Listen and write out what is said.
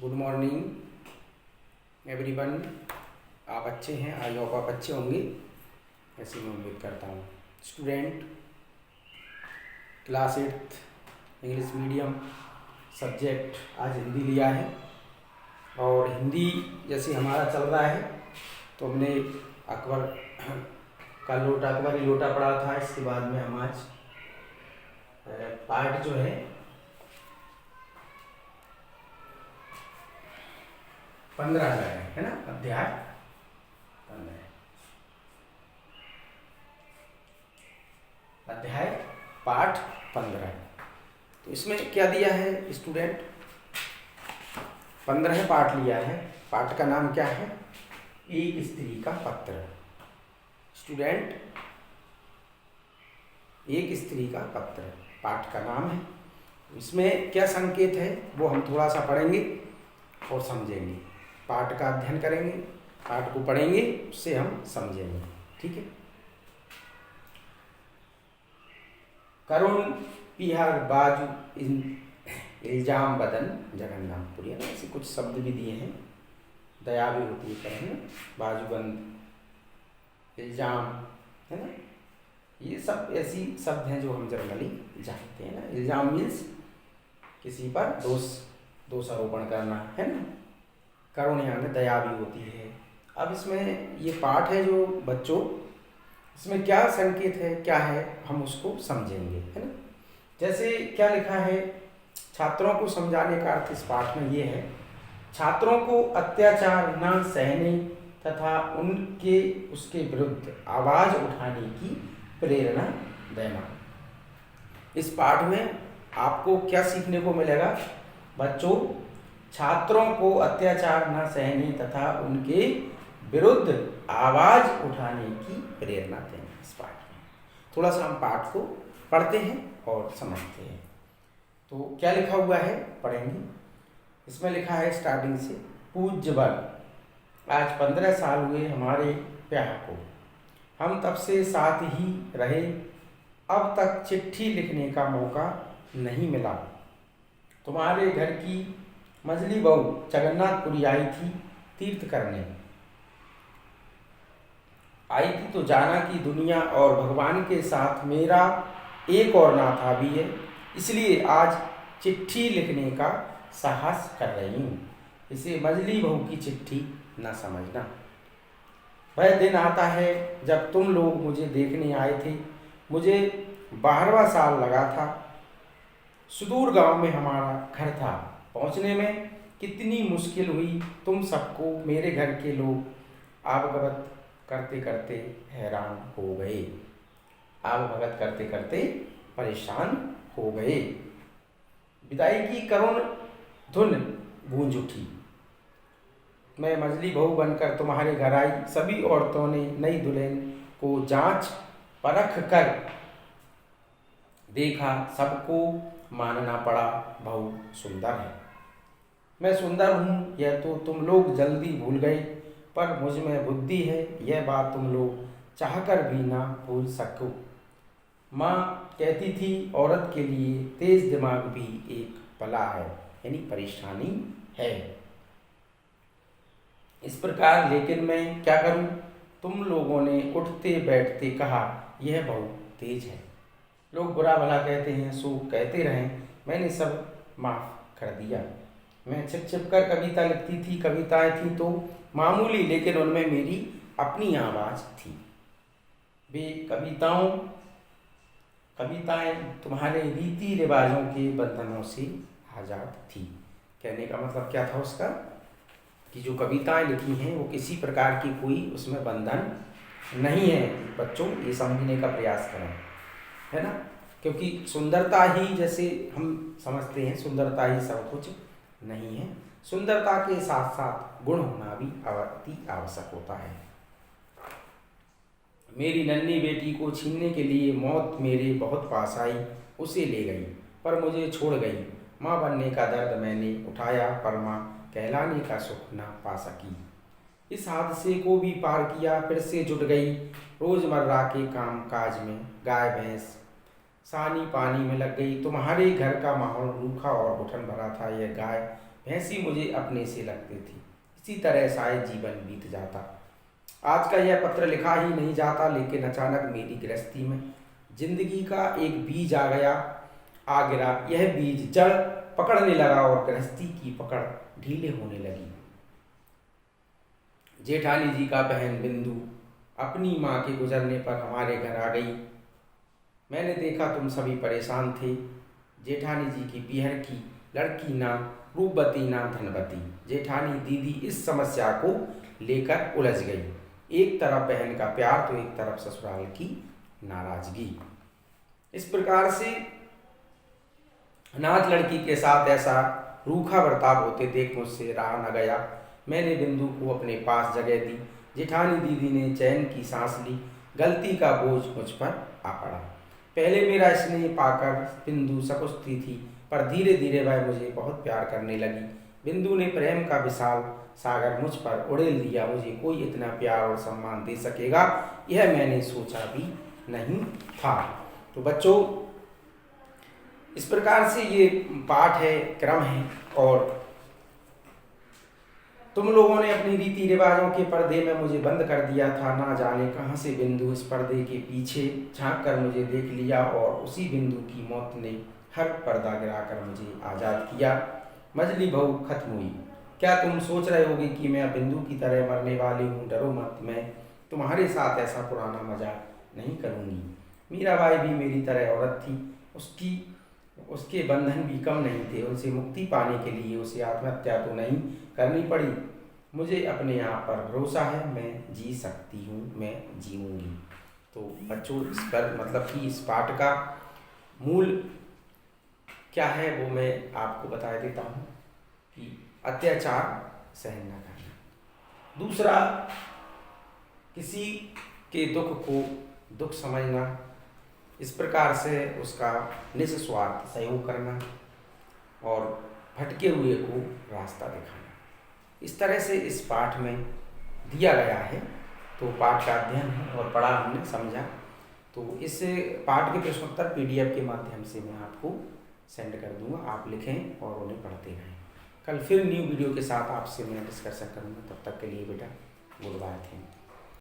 Good morning everyone. आप अच्छे हैं? आई होप आप अच्छे होंगे, ऐसी मैं उम्मीद करता हूँ। Student, class 8 English medium subject आज हिंदी लिया है और हिंदी जैसे हमारा चल रहा है तो हमने अकबर का लोटा अकबरी लोटा पढ़ा था। इसके बाद में हम आज पार्ट जो है 15 है ना, अध्याय 15, अध्याय पाठ 15। तो इसमें क्या दिया है स्टूडेंट? 15 पाठ लिया है। पाठ का नाम क्या है? एक स्त्री का पत्र। स्टूडेंट, एक स्त्री का पत्र पाठ का नाम है। इसमें क्या संकेत है वो हम थोड़ा सा पढ़ेंगे और समझेंगे। पाठ का अध्ययन करेंगे, पाठ को पढ़ेंगे, उससे हम समझेंगे। ठीक है। करुण पिहर बाजू इल्जाम बदन जगन्नाथपुरी, है ना, ऐसे कुछ शब्द भी दिए हैं। दया भी होती है, बाजूबंद, इल्जाम, है ना, ये सब ऐसी शब्द हैं जो हम जनरली जानते हैं ना। इल्जाम मीन्स किसी पर दोषारोपण करना, है ना। करुण यानी दया भी होती है। अब इसमें ये पाठ है जो बच्चों, इसमें क्या संकेत है, क्या है, हम उसको समझेंगे, है ना। जैसे क्या लिखा है, छात्रों को समझाने का अर्थ इस पाठ में ये है, छात्रों को अत्याचार न सहने तथा उसके विरुद्ध आवाज उठाने की प्रेरणा देना। इस पाठ में आपको क्या सीखने को मिलेगा बच्चों? छात्रों को अत्याचार न सहने तथा उनके विरुद्ध आवाज उठाने की प्रेरणा देना। इस पाठ में थोड़ा सा हम पाठ को पढ़ते हैं और समझते हैं। तो क्या लिखा हुआ है पढ़ेंगे। इसमें लिखा है स्टार्टिंग से, पूज्यवर, आज 15 साल हुए हमारे प्यार को, हम तब से साथ ही रहे, अब तक चिट्ठी लिखने का मौका नहीं मिला। तुम्हारे घर की मझली बहू जगन्नाथपुरी आई थी तीर्थ करने। आई थी तो जाना कि दुनिया और भगवान के साथ मेरा एक और नाता भी है, इसलिए आज चिट्ठी लिखने का साहस कर रही हूँ। इसे मझली बहू की चिट्ठी न समझना। वह दिन आता है जब तुम लोग मुझे देखने आए थे। मुझे 12वां साल लगा था। सुदूर गांव में हमारा घर था। पहुंचने में कितनी मुश्किल हुई, तुम सबको मेरे घर के लोग आवभगत करते करते हैरान हो गए, आवभगत करते करते परेशान हो गए। विदाई की करुण धुन गूंज उठी। मैं मझली बहू बनकर तुम्हारे घर आई। सभी औरतों ने नई दुल्हन को जांच परख कर देखा, सबको मानना पड़ा बहू सुंदर है। मैं सुंदर हूँ यह तो तुम लोग जल्दी भूल गए, पर मुझ में बुद्धि है यह बात तुम लोग चाहकर भी ना भूल सको। माँ कहती थी औरत के लिए तेज दिमाग भी एक बला है, यानी परेशानी है। इस प्रकार लेकिन मैं क्या करूं? तुम लोगों ने उठते बैठते कहा यह बहुत तेज है। लोग बुरा भला कहते हैं सो कहते रहें, मैंने सब माफ कर दिया। मैं छिप छिप कर कविता लिखती थी। कविताएं थी तो मामूली, लेकिन उनमें मेरी अपनी आवाज थी। वे कविताएं तुम्हारे रीति रिवाजों के बंधनों से आजाद थी। कहने का मतलब क्या था उसका, कि जो कविताएं लिखी हैं वो किसी प्रकार की कोई उसमें बंधन नहीं है। बच्चों ये समझने का प्रयास करें, है ना, क्योंकि सुंदरता ही, जैसे हम समझते हैं, सुंदरता ही सब कुछ नहीं है। सुंदरता के साथ साथ गुण होना भी अति आवश्यक होता है। मेरी नन्ही बेटी को छीनने के लिए मौत मेरे बहुत पास आई, उसे ले गई पर मुझे छोड़ गई। माँ बनने का दर्द मैंने उठाया, पर माँ कहलाने का सुख ना पा सकी। इस हादसे को भी पार किया, फिर से जुट गई रोजमर्रा के काम काज में। गाय भैंस सानी पानी में लग गई। तुम्हारे घर का माहौल रूखा और घुटन भरा था। यह गाय भैंसी मुझे अपने से लगती थी। इसी तरह शायद जीवन बीत जाता। आज का यह पत्र लिखा ही नहीं जाता, लेकिन अचानक मेरी गृहस्थी में जिंदगी का एक बीज आ गिरा। यह बीज जड़ पकड़ने लगा और गृहस्थी की पकड़ ढीले होने लगी। जेठानी जी का बहन बिंदु अपनी माँ के गुजरने पर हमारे घर आ गई। मैंने देखा तुम सभी परेशान थे। जेठानी जी की पीहर की लड़की ना रूपवती ना धनवती। जेठानी दीदी इस समस्या को लेकर उलझ गई। एक तरफ बहन का प्यार तो एक तरफ ससुराल की नाराजगी। इस प्रकार से अनाथ लड़की के साथ ऐसा रूखा बर्ताव होते देख मुझसे रहा न गया। मैंने बिंदु को अपने पास जगह दी। जेठानी दीदी ने चैन की सांस ली। गलती का बोझ मुझ पर आ पड़ा। पहले मेरा स्नेह पाकर बिंदु सकुचती थी, पर धीरे धीरे वह मुझे बहुत प्यार करने लगी। बिंदु ने प्रेम का विशाल सागर मुझ पर उड़ेल दिया। मुझे कोई इतना प्यार और सम्मान दे सकेगा, यह मैंने सोचा भी नहीं था। तो बच्चों, इस प्रकार से ये पाठ है, क्रम है, और तुम लोगों ने अपनी रीति रिवाजों के पर्दे में मुझे बंद कर दिया था। ना जाने कहाँ से बिंदु इस पर्दे के पीछे झांक कर मुझे देख लिया, और उसी बिंदु की मौत ने हर पर्दा गिराकर मुझे आज़ाद किया। मजली बहू खत्म हुई। क्या तुम सोच रहे होगे कि मैं बिंदु की तरह मरने वाली हूँ? डरो मत, मैं तुम्हारे साथ ऐसा पुराना मजाक नहीं करूँगी। मीराबाई भी मेरी तरह औरत थी। उसके बंधन भी कम नहीं थे। उनसे मुक्ति पाने के लिए उसे आत्महत्या तो नहीं करनी पड़ी। मुझे अपने आप पर भरोसा है, मैं जी सकती हूँ, मैं जीऊँगी। तो बच्चों, इस पर मतलब कि इस पाठ का मूल क्या है वो मैं आपको बता देता हूँ कि अत्याचार सहन न करना। दूसरा, किसी के दुख को दुख समझना, इस प्रकार से उसका निस्वार्थ सहयोग करना और भटके हुए को रास्ता दिखाना। इस तरह से इस पाठ में दिया गया है। तो पाठ का अध्ययन है और पढ़ा हमने, समझा। तो इस पाठ के प्रश्नोत्तर PDF के माध्यम से मैं आपको सेंड कर दूंगा। आप लिखें और उन्हें पढ़ते रहें। कल फिर न्यू वीडियो के साथ आपसे मैं डिस्कशन करूँगा। तब तक के लिए बेटा गुड बाय, थैंक यू।